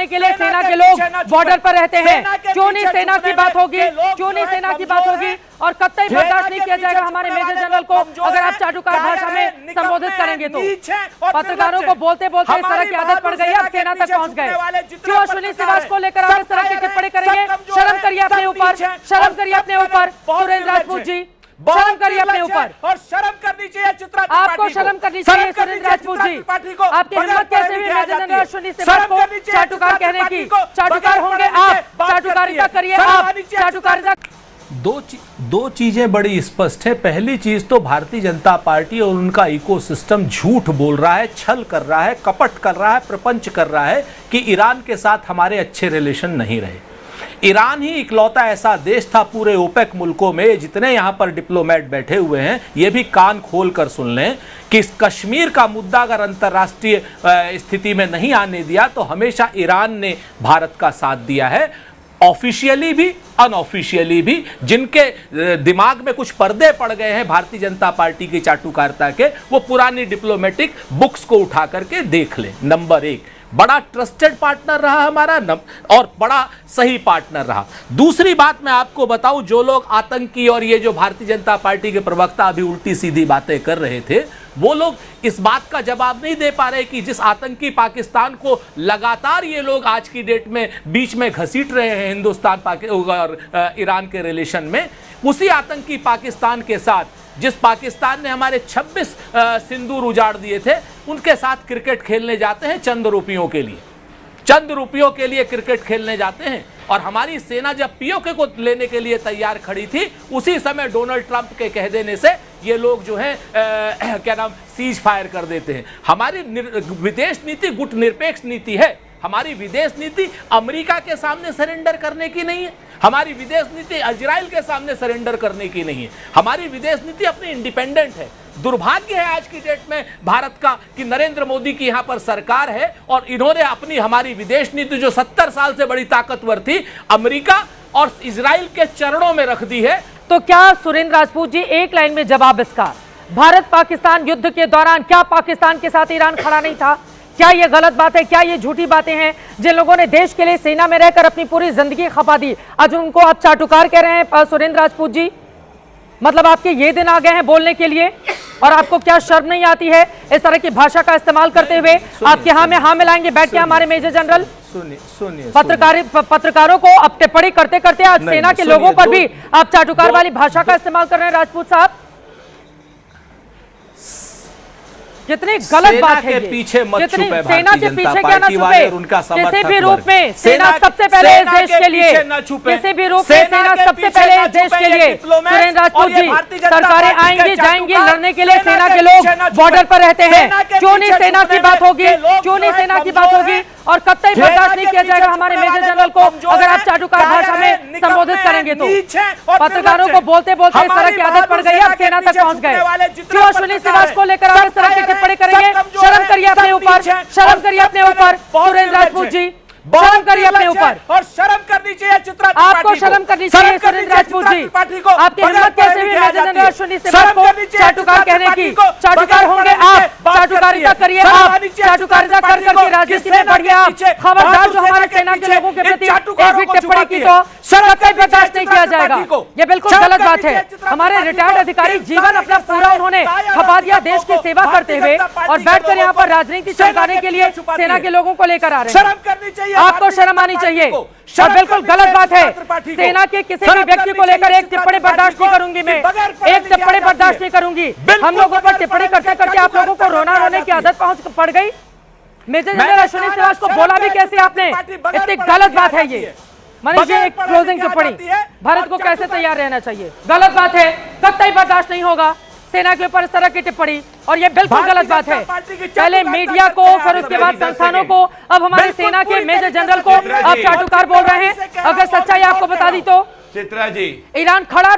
करने के लिए सेना के लोग बॉर्डर पर रहते हैं। क्यों नहीं सेना की बात होगी, क्यों नहीं सेना की बात होगी? और कतई बर्दाश्त नहीं किया जाएगा हमारे मेजर जनरल को अगर आप चाटुकार भाषा में संबोधित करेंगे तो। पत्रकारों को बोलते बोलते इस तरह की आदत पड़ गई, अब सेना तक पहुंच गए। क्यों अश्विनी श्रीवास्तव को लेकर आप इस तरह की टिप्पणी करेंगे? शर्म करिए अपने ऊपर, शर्म करिए अपने ऊपर सुरेंद्र राजपूत जी, शर्म करिए अपने ऊपर। और शर्म करनी चाहिए चित्रा, आपको शर्म करनी चाहिए सुरेंद्र राजपूत जी। आपकी हिम्मत कैसे हुई मेजर जनरल अश्विनी श्रीवास्तव को चाटुकार कहने की? चाटुकार होंगे आप, चाटुकारिता करिए आप, चाटुकारिता। दो चीजें बड़ी स्पष्ट है। पहली चीज तो भारतीय जनता पार्टी और उनका इकोसिस्टम झूठ बोल रहा है, छल कर रहा है, कपट कर रहा है, प्रपंच कर रहा है कि ईरान के साथ हमारे अच्छे रिलेशन नहीं रहे। ईरान ही इकलौता ऐसा देश था पूरे ओपेक मुल्कों में, जितने यहां पर डिप्लोमेट बैठे हुए हैं ये भी कान खोल कर सुन लें कि इस कश्मीर का मुद्दा अगर अंतर्राष्ट्रीय स्थिति में नहीं आने दिया तो हमेशा ईरान ने भारत का साथ दिया है, ऑफिशियली भी अनऑफिशियली भी। जिनके दिमाग में कुछ पर्दे पड़ गए हैं भारतीय जनता पार्टी की चाटुकारिता के, वो पुरानी डिप्लोमेटिक बुक्स को उठा करके देख लें। नंबर एक, बड़ा ट्रस्टेड पार्टनर रहा हमारा और बड़ा सही पार्टनर रहा। दूसरी बात मैं आपको बताऊं, जो लोग आतंकी और ये जो भारतीय जनता पार्टी के प्रवक्ता अभी उल्टी सीधी बातें कर रहे थे, वो लोग इस बात का जवाब नहीं दे पा रहे कि जिस आतंकी पाकिस्तान को लगातार ये लोग आज की डेट में बीच में घसीट रहे हैं हिंदुस्तान और ईरान के रिलेशन में, उसी आतंकी पाकिस्तान के साथ जिस पाकिस्तान ने हमारे 26 सिंदूर उजाड़ दिए थे, उनके साथ क्रिकेट खेलने जाते हैं चंद रुपयों के लिए, चंद रुपयों के लिए क्रिकेट खेलने जाते हैं। और हमारी सेना जब पीओके को लेने के लिए तैयार खड़ी थी, उसी समय डोनाल्ड ट्रंप के कह देने से ये लोग जो है क्या नाम सीज फायर कर देते हैं। हमारी विदेश नीति गुट निरपेक्ष नीति है। हमारी विदेश नीति अमेरिका के सामने सरेंडर करने की नहीं है, हमारी विदेश नीति इजराइल के सामने सरेंडर करने की नहीं है, हमारी विदेश नीति अपनी इंडिपेंडेंट है। दुर्भाग्य है आज की डेट में भारत का कि नरेंद्र मोदी की यहां पर सरकार है और इन्होंने अपनी हमारी विदेश नीति जो 70 साल से बड़ी ताकतवर थी, अमेरिका और इजराइल के चरणों में रख दी है। तो क्या सुरेंद्र राजपूत जी एक लाइन में जवाब इसका, भारत पाकिस्तान युद्ध के दौरान क्या पाकिस्तान के साथ ईरान खड़ा नहीं था? क्या ये गलत बात है? क्या ये झूठी बातें हैं? जिन लोगों ने देश के लिए सेना में रहकर अपनी पूरी जिंदगी खपा दी, आज उनको आप चाटुकार कह रहे हैं सुरेंद्र राजपूत जी? मतलब आपके ये दिन आ गए हैं बोलने के लिए और आपको क्या शर्म नहीं आती है इस तरह की भाषा का इस्तेमाल करते हुए? आपके हाँ में हाँ मिलाएंगे बैठ के हमारे मेजर जनरल? सुनिए पत्रकारों को अब टिप्पणी करते करते आज सेना के लोगों पर भी आप चाटुकार वाली भाषा का इस्तेमाल कर रहे हैं राजपूत साहब। कितनी गलत बात है ये। पीछे मत छुपे सेना के पीछे क्या ना छुपे, किसी भी रूप में सेना सबसे पहले इस देश के लिए, किसी भी रूप में सेना सबसे पहले इस देश के लिए। सुरेंद्र राजपूत जी, सरकारें आएंगी जाएंगी, लड़ने के लिए सेना के लोग बॉर्डर पर रहते हैं। क्यों नहीं सेना की बात होगी, क्यों नहीं सेना की बात होगी? और कतई बर्दाश्त नहीं किया जाएगा हमारे मेजर जनरल को अगर आप चाटुकार भाषा में संबोधित करेंगे तो। पत्रकारों को बोलते बोलते इस तरह की आदत पड़ गई, अब सेना तक पहुंच गए। क्यों अश्विनी श्रीवास्तव को लेकर आप इस तरह की टिप्पणी करेंगे? शर्म करिए अपने ऊपर, शर्म करिए अपने ऊपर सुरेंद्र राजपूत जी, शर्म करिए अपने ऊपर। और शर्म करनी चाहिए चित्रा, आपको शर्म करनी चाहिए सुरेंद्र राजपूत जी। आपकी हिम्मत कैसे हुई मेजर जनरल अश्विनी श्रीवास्तव को चाटुकार कहने की? चाटुकार होंगे आप, चाटुकारिता करिए आप, चाटुकारिता कर करके राजनीति में बढ़िए आप। खबरदार जो हमारे सेना के लोगों के प्रति एक भी टिप्पणी की तो कतई बर्दाश्त नहीं किया जाएगा। ये बिल्कुल गलत बात है। हमारे रिटायर्ड अधिकारी जीवन अपना पूरा उन्होंने खपा दिया देश की सेवा करते हुए और बैठकर यहाँ पर राजनीति चमकाने के लिए सेना के लोगों को लेकर आ रहे हैं। शर्म करनी चाहिए, आपको शर्म आनी चाहिए। और बिल्कुल गलत बात है, सेना के किसी भी व्यक्ति को लेकर एक टिप्पणी बर्दाश्त नहीं करूंगी मैं, एक टिप्पणी बर्दाश्त नहीं करूंगी। हम लोगों पर टिप्पणी करते करते आप लोगों को रोने की आदत पड़ गई। मेजर जनरल अश्विनी श्रीवास्तव को बोला भी कैसे आपने? इतनी गलत बात है ये। मनीष जी, एक क्लोजिंग टिप्पणी, भारत को कैसे तैयार रहना चाहिए? गलत बात है, कतई बर्दाश्त नहीं होगा सेना के ऊपर इस तरह की टिप्पणी, और ये बिल्कुल गलत बात है। पहले मीडिया को, फिर उसके बाद संस्थानों को, अब हमारी सेना के मेजर जनरल को आप चाटुकार बोल रहे हैं। अगर सच्चाई आपको बता दी तो चित्रा जी, ईरान खड़ा